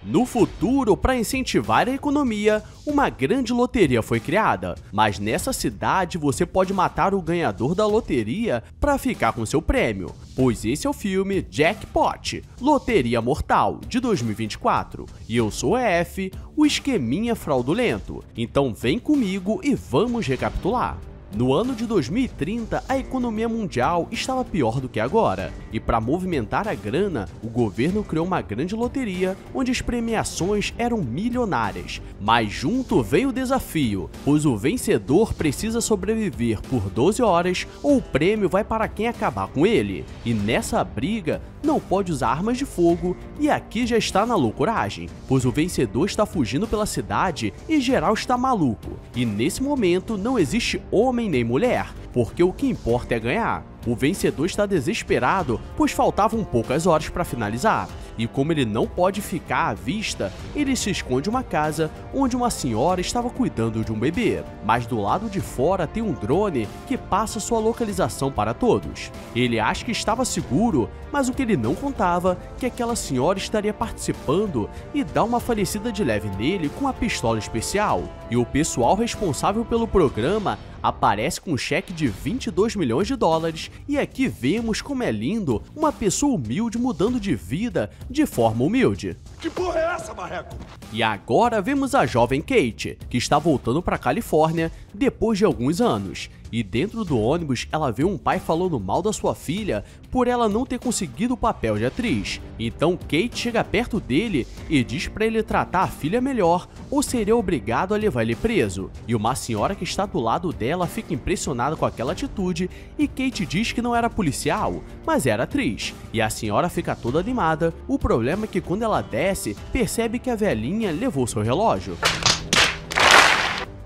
No futuro, para incentivar a economia, uma grande loteria foi criada, mas nessa cidade você pode matar o ganhador da loteria para ficar com seu prêmio, pois esse é o filme Jackpot, Loteria Mortal, de 2024, e eu sou a F, o esqueminha fraudulento, então vem comigo e vamos recapitular. No ano de 2030, a economia mundial estava pior do que agora, e para movimentar a grana, o governo criou uma grande loteria onde as premiações eram milionárias. Mas junto veio o desafio, pois o vencedor precisa sobreviver por 12 horas ou o prêmio vai para quem acabar com ele. E nessa briga, não pode usar armas de fogo e aqui já está na loucuragem, pois o vencedor está fugindo pela cidade e geral está maluco. E nesse momento não existe homem nem mulher, porque o que importa é ganhar. O vencedor está desesperado, pois faltavam poucas horas para finalizar, e como ele não pode ficar à vista, ele se esconde em uma casa onde uma senhora estava cuidando de um bebê, mas do lado de fora tem um drone que passa sua localização para todos. Ele acha que estava seguro, mas o que ele não contava é que aquela senhora estaria participando e dá uma falecida de leve nele com uma pistola especial, e o pessoal responsável pelo programa aparece com um cheque de 22 milhões de dólares e aqui vemos como é lindo uma pessoa humilde mudando de vida de forma humilde. Que porra é essa, marreco? E agora vemos a jovem Kate, que está voltando para a Califórnia depois de alguns anos. E dentro do ônibus ela vê um pai falando mal da sua filha por ela não ter conseguido o papel de atriz. Então Kate chega perto dele e diz para ele tratar a filha melhor ou seria obrigado a levar ele preso. E uma senhora que está do lado dela fica impressionada com aquela atitude e Kate diz que não era policial, mas era atriz. E a senhora fica toda animada, o problema é que quando ela desce, percebe que a velhinha levou seu relógio.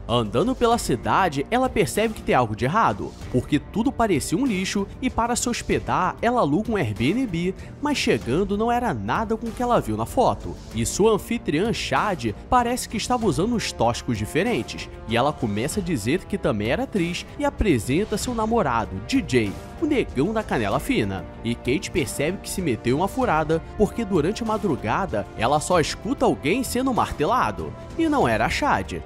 Andando pela cidade, ela percebe que tem algo de errado, porque tudo parecia um lixo e para se hospedar, ela aluga um Airbnb, mas chegando não era nada com o que ela viu na foto. E sua anfitriã Chad parece que estava usando uns tóxicos diferentes, e ela começa a dizer que também era atriz e apresenta seu namorado, DJ, o negão da canela fina. E Kate percebe que se meteu em uma furada, porque durante a madrugada, ela só escuta alguém sendo martelado, e não era a Chad.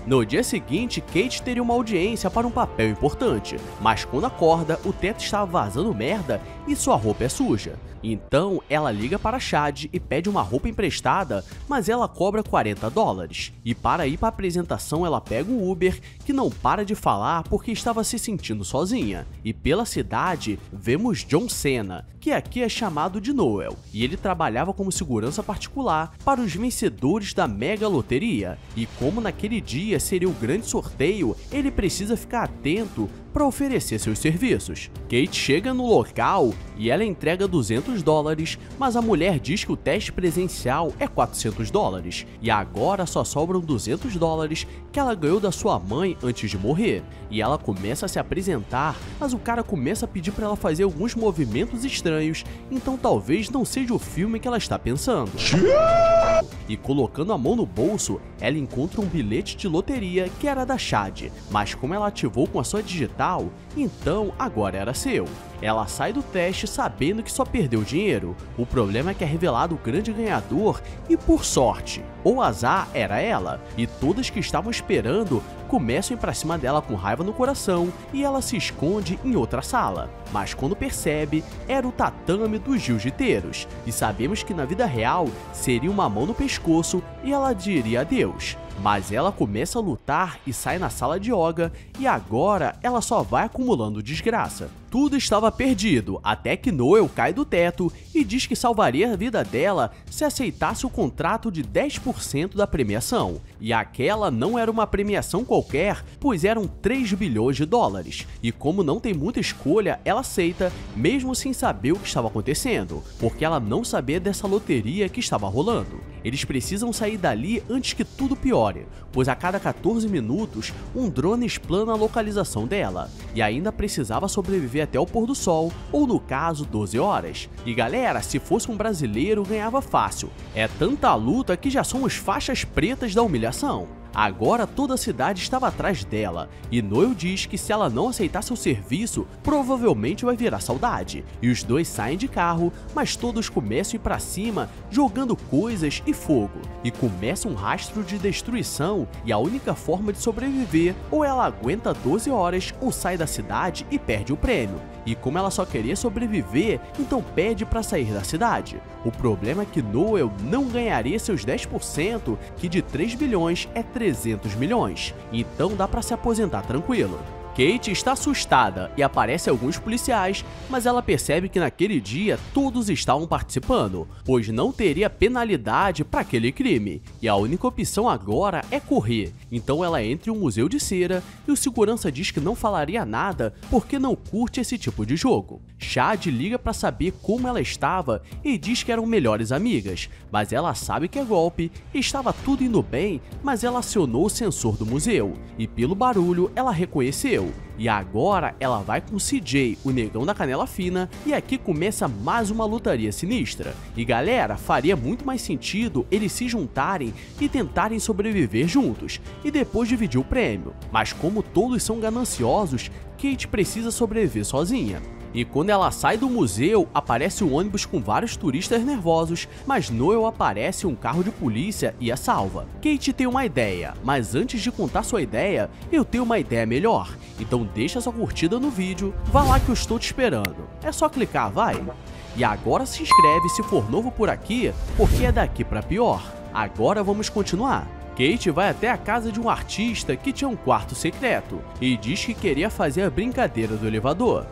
No dia seguinte, Kate teria uma audiência para um papel importante, mas quando acorda, o teto estava vazando merda e sua roupa é suja. Então, ela liga para Chad e pede uma roupa emprestada, mas ela cobra 40 dólares. E para ir para a apresentação, ela pega um Uber que não para de falar porque estava se sentindo sozinha. E pela cidade, vemos John Cena, que aqui é chamado de Noel, e ele trabalhava como segurança particular para os vencedores da mega loteria. E como naquele dia seria o grande sorteio, ele precisa ficar atento para oferecer seus serviços. Kate chega no local e ela entrega 200 dólares, mas a mulher diz que o teste presencial é 400 dólares, e agora só sobram 200 dólares que ela ganhou da sua mãe antes de morrer. E ela começa a se apresentar, mas o cara começa a pedir para ela fazer alguns movimentos estranhos, então talvez não seja o filme que ela está pensando. E colocando a mão no bolso, ela encontra um bilhete de loteria que era da Chad, mas como ela ativou com a sua digital, então agora era seu. Ela sai do teste sabendo que só perdeu dinheiro. O problema é que é revelado o grande ganhador e, por sorte ou azar, era ela. E todas que estavam esperando começam a ir pra cima dela com raiva no coração e ela se esconde em outra sala. Mas quando percebe, era o tatame dos jiu-jiteiros. E sabemos que na vida real seria uma mão no pescoço e ela diria adeus. Mas ela começa a lutar e sai na sala de yoga e agora ela só vai acumulando desgraça. Tudo estava perdido, até que Noel cai do teto e diz que salvaria a vida dela se aceitasse o contrato de 10% da premiação. E aquela não era uma premiação qualquer, pois eram 3 bilhões de dólares. E como não tem muita escolha, ela aceita, mesmo sem saber o que estava acontecendo, porque ela não sabia dessa loteria que estava rolando. Eles precisam sair dali antes que tudo piore, pois a cada 14 minutos, um drone explana a localização dela. E ainda precisava sobreviver até o pôr do sol, ou no caso, 12 horas. E galera, se fosse um brasileiro, ganhava fácil. É tanta luta que já somos faixas pretas da humilhação. Agora toda a cidade estava atrás dela, e Noel diz que se ela não aceitar seu serviço, provavelmente vai virar saudade. E os dois saem de carro, mas todos começam a ir pra cima, jogando coisas e fogo. E começa um rastro de destruição, e a única forma de sobreviver, ou ela aguenta 12 horas, ou sai da cidade e perde o prêmio. E como ela só queria sobreviver, então pede para sair da cidade. O problema é que Noel não ganharia seus 10%, que de 3 bilhões é 300 milhões. Então dá para se aposentar tranquilo. Kate está assustada e aparecem alguns policiais, mas ela percebe que naquele dia todos estavam participando, pois não teria penalidade para aquele crime, e a única opção agora é correr. Então ela entra em um museu de cera e o segurança diz que não falaria nada porque não curte esse tipo de jogo. Chad liga para saber como ela estava e diz que eram melhores amigas, mas ela sabe que é golpe, estava tudo indo bem, mas ela acionou o sensor do museu, e pelo barulho ela reconheceu. E agora ela vai com CJ, o negão da canela fina, e aqui começa mais uma lutaria sinistra. E galera, faria muito mais sentido eles se juntarem e tentarem sobreviver juntos, e depois dividir o prêmio. Mas como todos são gananciosos, Kate precisa sobreviver sozinha. E quando ela sai do museu, aparece um ônibus com vários turistas nervosos, mas Noel aparece em um carro de polícia e a salva. Kate tem uma ideia, mas antes de contar sua ideia, eu tenho uma ideia melhor. Então deixa sua curtida no vídeo, vá lá que eu estou te esperando. É só clicar, vai! E agora se inscreve se for novo por aqui, porque é daqui pra pior. Agora vamos continuar. Kate vai até a casa de um artista que tinha um quarto secreto e diz que queria fazer a brincadeira do elevador.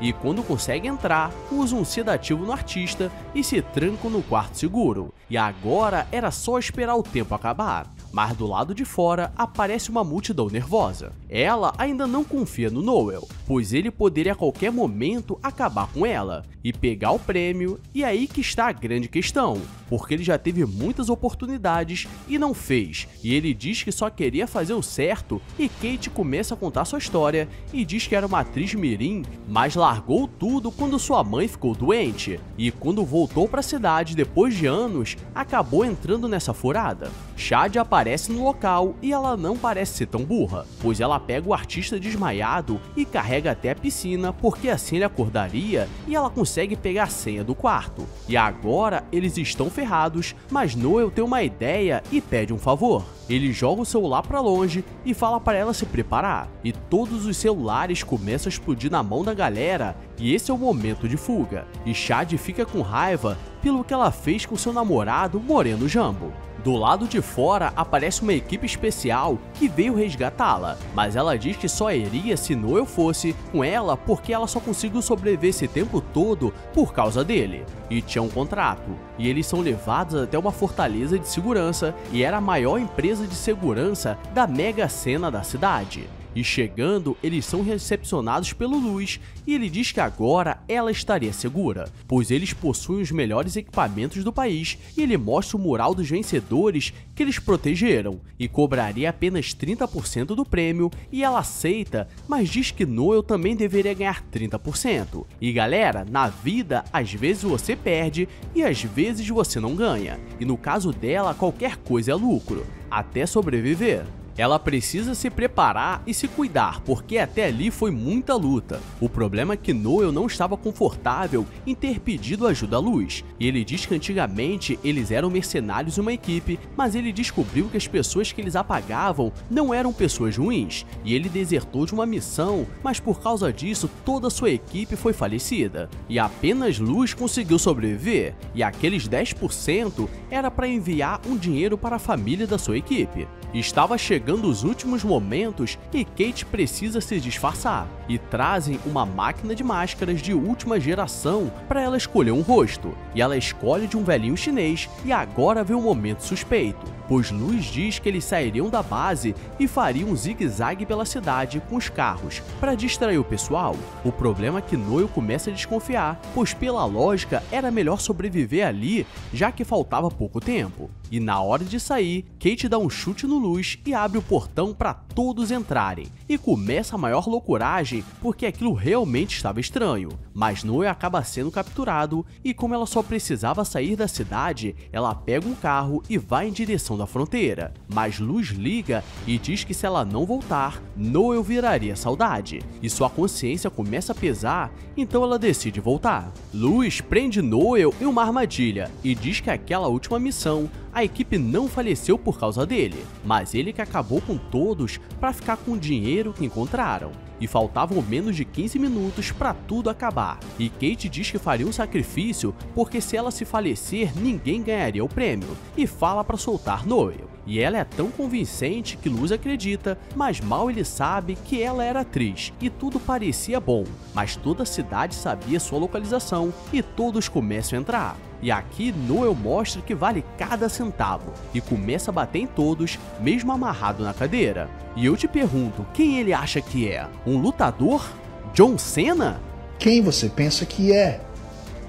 E quando consegue entrar, usa um sedativo no artista e se trancam no quarto seguro. E agora era só esperar o tempo acabar. Mas do lado de fora aparece uma multidão nervosa. Ela ainda não confia no Noel, pois ele poderia a qualquer momento acabar com ela e pegar o prêmio, e aí que está a grande questão, porque ele já teve muitas oportunidades e não fez, e ele diz que só queria fazer o certo, e Kate começa a contar sua história e diz que era uma atriz mirim, mas largou tudo quando sua mãe ficou doente, e quando voltou para a cidade depois de anos, acabou entrando nessa furada. Chad aparece no local e ela não parece ser tão burra, pois ela pega o artista desmaiado e carrega até a piscina, porque assim ele acordaria e ela consegue pegar a senha do quarto. E agora eles estão ferrados, mas Noel tem uma ideia e pede um favor. Ele joga o celular pra longe e fala para ela se preparar, e todos os celulares começam a explodir na mão da galera, e esse é o momento de fuga. E Chad fica com raiva pelo que ela fez com seu namorado Moreno Jambo. Do lado de fora aparece uma equipe especial que veio resgatá-la, mas ela diz que só iria se Noel fosse com ela porque ela só conseguiu sobreviver esse tempo todo por causa dele. E tinha um contrato, e eles são levados até uma fortaleza de segurança, e era a maior empresa de segurança da mega cena da cidade. E chegando, eles são recepcionados pelo Luz, e ele diz que agora ela estaria segura, pois eles possuem os melhores equipamentos do país, e ele mostra o mural dos vencedores que eles protegeram, e cobraria apenas 30% do prêmio, e ela aceita, mas diz que Noel também deveria ganhar 30%. E galera, na vida, às vezes você perde, e às vezes você não ganha, e no caso dela, qualquer coisa é lucro, até sobreviver. Ela precisa se preparar e se cuidar, porque até ali foi muita luta. O problema é que Noel não estava confortável em ter pedido ajuda à Luz. E ele diz que antigamente eles eram mercenários em uma equipe, mas ele descobriu que as pessoas que eles apagavam não eram pessoas ruins. E ele desertou de uma missão, mas por causa disso toda a sua equipe foi falecida. E apenas Luz conseguiu sobreviver, e aqueles 10% era para enviar um dinheiro para a família da sua equipe. Estava chegando os últimos momentos e Kate precisa se disfarçar, e trazem uma máquina de máscaras de última geração para ela escolher um rosto, e ela escolhe de um velhinho chinês, e agora vem um momento suspeito, pois Luz diz que eles sairiam da base e fariam um zigue-zague pela cidade com os carros para distrair o pessoal. O problema é que Noel começa a desconfiar, pois pela lógica era melhor sobreviver ali, já que faltava pouco tempo. E na hora de sair, Kate dá um chute no Luz e abre o portão para todos entrarem. E começa a maior loucuragem porque aquilo realmente estava estranho. Mas Noel acaba sendo capturado e como ela só precisava sair da cidade, ela pega um carro e vai em direção da fronteira. Mas Luz liga e diz que se ela não voltar, Noel viraria saudade. E sua consciência começa a pesar, então ela decide voltar. Luz prende Noel em uma armadilha e diz que aquela última missão a equipe não faleceu por causa dele, mas ele que acabou com todos para ficar com o dinheiro que encontraram. E faltavam menos de 15 minutos para tudo acabar. E Kate diz que faria um sacrifício porque se ela se falecer, ninguém ganharia o prêmio, e fala para soltar Noel. E ela é tão convincente que Luz acredita, mas mal ele sabe que ela era atriz e tudo parecia bom, mas toda a cidade sabia sua localização e todos começam a entrar. E aqui Noel mostra que vale cada centavo e começa a bater em todos, mesmo amarrado na cadeira. E eu te pergunto, quem ele acha que é? Um lutador? John Cena? Quem você pensa que é?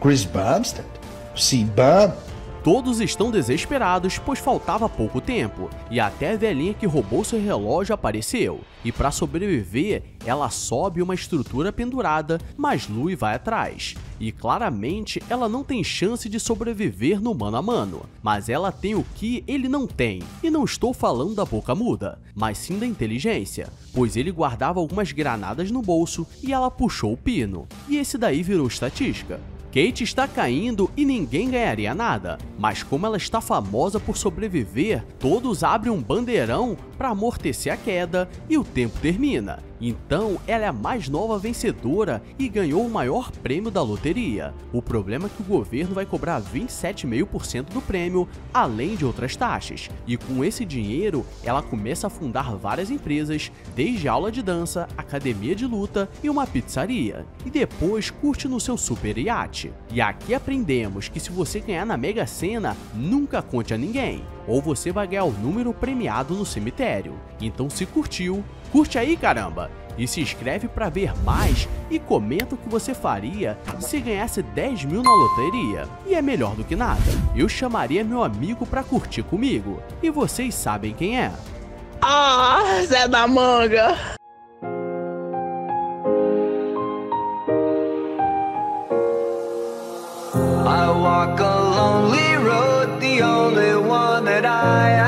Chris Bumstead? C-Bum? Todos estão desesperados, pois faltava pouco tempo, e até a velhinha que roubou seu relógio apareceu. E para sobreviver, ela sobe uma estrutura pendurada, mas Louie vai atrás. E claramente ela não tem chance de sobreviver no mano a mano, mas ela tem o que ele não tem. E não estou falando da boca muda, mas sim da inteligência, pois ele guardava algumas granadas no bolso e ela puxou o pino, e esse daí virou estatística. Kate está caindo e ninguém ganharia nada, mas como ela está famosa por sobreviver, todos abrem um bandeirão para amortecer a queda e o tempo termina. Então ela é a mais nova vencedora e ganhou o maior prêmio da loteria. O problema é que o governo vai cobrar 27,5% do prêmio, além de outras taxas. E com esse dinheiro, ela começa a fundar várias empresas, desde aula de dança, academia de luta e uma pizzaria. E depois curte no seu super iate. E aqui aprendemos que se você ganhar na Mega Sena, nunca conte a ninguém, ou você vai ganhar o número premiado no cemitério. Então se curtiu, curte aí caramba! E se inscreve para ver mais e comenta o que você faria se ganhasse 10 mil na loteria. E é melhor do que nada, eu chamaria meu amigo para curtir comigo. E vocês sabem quem é? Ah, Zé da Manga! I walk a lonely road, the only one that I